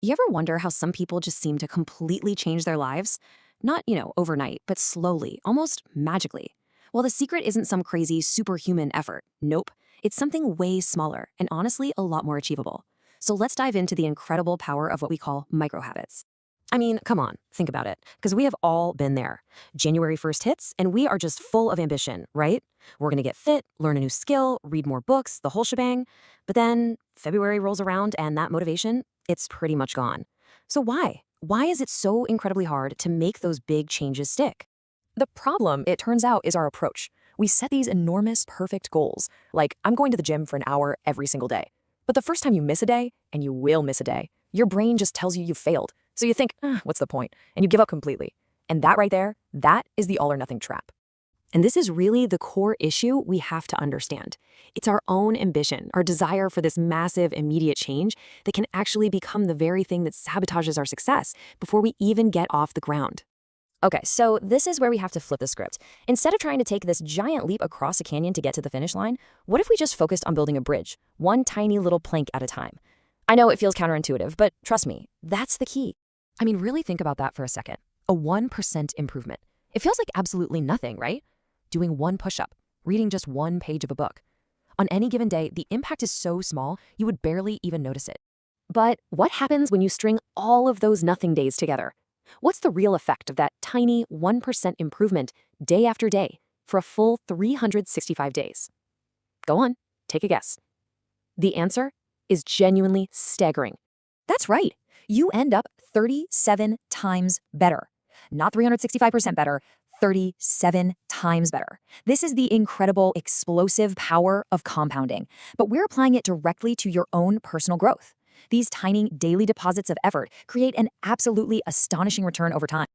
You ever wonder how some people just seem to completely change their lives? Not, overnight, but slowly, almost magically. Well, the secret isn't some crazy superhuman effort. Nope. It's something way smaller and honestly a lot more achievable. So let's dive into the incredible power of what we call microhabits. I mean, come on, think about it, because we have all been there. January 1st hits, and we are just full of ambition, right? We're gonna get fit, learn a new skill, read more books, the whole shebang. But then February rolls around, and that motivation, it's pretty much gone. So why? Why is it so incredibly hard to make those big changes stick? The problem, it turns out, is our approach. We set these enormous, perfect goals, like I'm going to the gym for an hour every single day. But the first time you miss a day, and you will miss a day, your brain just tells you you've failed. So you think, what's the point? And you give up completely. And that right there, that is the all or nothing trap. And this is really the core issue we have to understand. It's our own ambition, our desire for this massive, immediate change that can actually become the very thing that sabotages our success before we even get off the ground. Okay, so this is where we have to flip the script. Instead of trying to take this giant leap across a canyon to get to the finish line, what if we just focused on building a bridge, one tiny little plank at a time? I know it feels counterintuitive, but trust me, that's the key. I mean, really think about that for a second. A 1% improvement. It feels like absolutely nothing, right? Doing one push-up, reading just one page of a book. On any given day, the impact is so small, you would barely even notice it. But what happens when you string all of those nothing days together? What's the real effect of that tiny 1% improvement day after day for a full 365 days? Go on, take a guess. The answer is genuinely staggering. That's right. You end up 37 times better. Not 365% better, 37 times better. This is the incredible, explosive power of compounding, but we're applying it directly to your own personal growth. These tiny daily deposits of effort create an absolutely astonishing return over time.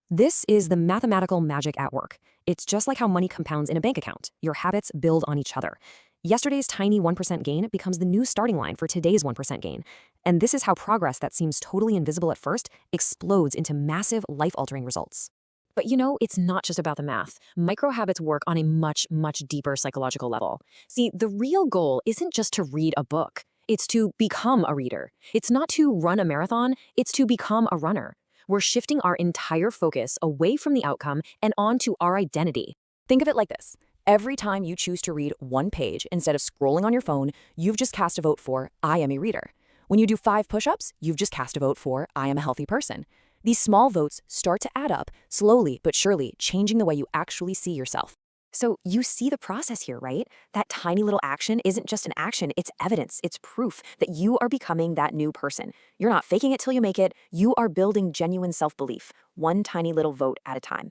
This is the mathematical magic at work. It's just like how money compounds in a bank account. Your habits build on each other. Yesterday's tiny 1% gain becomes the new starting line for today's 1% gain. And this is how progress that seems totally invisible at first explodes into massive life-altering results. But it's not just about the math. Micro habits work on a much, much deeper psychological level. See, the real goal isn't just to read a book. It's to become a reader. It's not to run a marathon, it's to become a runner. We're shifting our entire focus away from the outcome and onto our identity. Think of it like this. Every time you choose to read one page instead of scrolling on your phone, you've just cast a vote for, I am a reader. When you do 5 push-ups, you've just cast a vote for, I am a healthy person. These small votes start to add up, slowly but surely changing the way you actually see yourself. So you see the process here, right? That tiny little action isn't just an action, it's evidence, it's proof that you are becoming that new person. You're not faking it till you make it, you are building genuine self-belief, one tiny little vote at a time.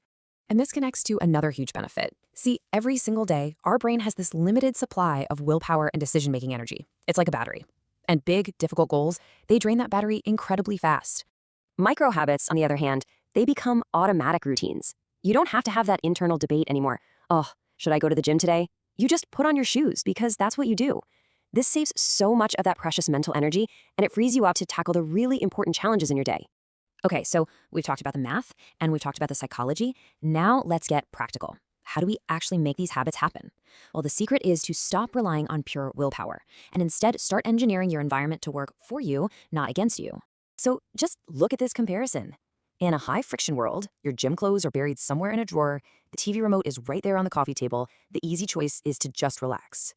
And this connects to another huge benefit. See, every single day, our brain has this limited supply of willpower and decision-making energy. It's like a battery. And big, difficult goals, they drain that battery incredibly fast. Micro habits, on the other hand, they become automatic routines. You don't have to have that internal debate anymore. Oh, should I go to the gym today? You just put on your shoes because that's what you do. This saves so much of that precious mental energy, and it frees you up to tackle the really important challenges in your day. Okay, so we've talked about the math and we've talked about the psychology. Now let's get practical. How do we actually make these habits happen? Well, the secret is to stop relying on pure willpower and instead start engineering your environment to work for you, not against you. So just look at this comparison. In a high-friction world, your gym clothes are buried somewhere in a drawer, the TV remote is right there on the coffee table, the easy choice is to just relax.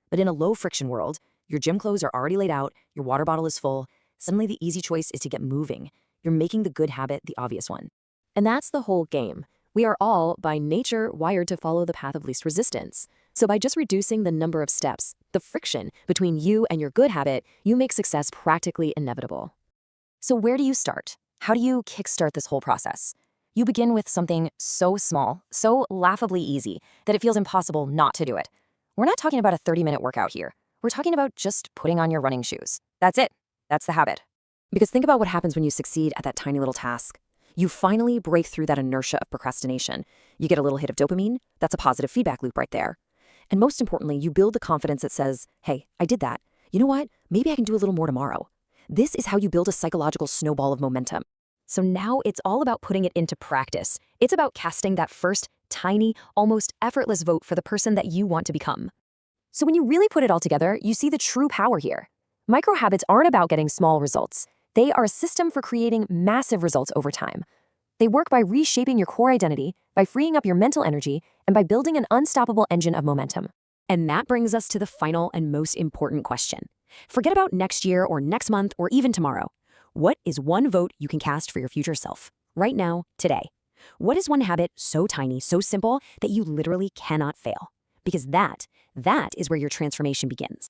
But in a low-friction world, your gym clothes are already laid out, your water bottle is full, suddenly the easy choice is to get moving. You're making the good habit the obvious one. And that's the whole game. We are all, by nature, wired to follow the path of least resistance. So by just reducing the number of steps, the friction between you and your good habit, you make success practically inevitable. So where do you start? How do you kickstart this whole process? You begin with something so small, so laughably easy, that it feels impossible not to do it. We're not talking about a 30-minute workout here. We're talking about just putting on your running shoes. That's it. That's the habit. Because think about what happens when you succeed at that tiny little task. You finally break through that inertia of procrastination. You get a little hit of dopamine. That's a positive feedback loop right there. And most importantly, you build the confidence that says, hey, I did that. You know what? Maybe I can do a little more tomorrow. This is how you build a psychological snowball of momentum. So now it's all about putting it into practice. It's about casting that first, tiny, almost effortless vote for the person that you want to become. So when you really put it all together, you see the true power here. Micro habits aren't about getting small results. They are a system for creating massive results over time. They work by reshaping your core identity, by freeing up your mental energy, and by building an unstoppable engine of momentum. And that brings us to the final and most important question. Forget about next year or next month or even tomorrow. What is one vote you can cast for your future self? Right now, today. What is one habit so tiny, so simple, that you literally cannot fail? Because that is where your transformation begins.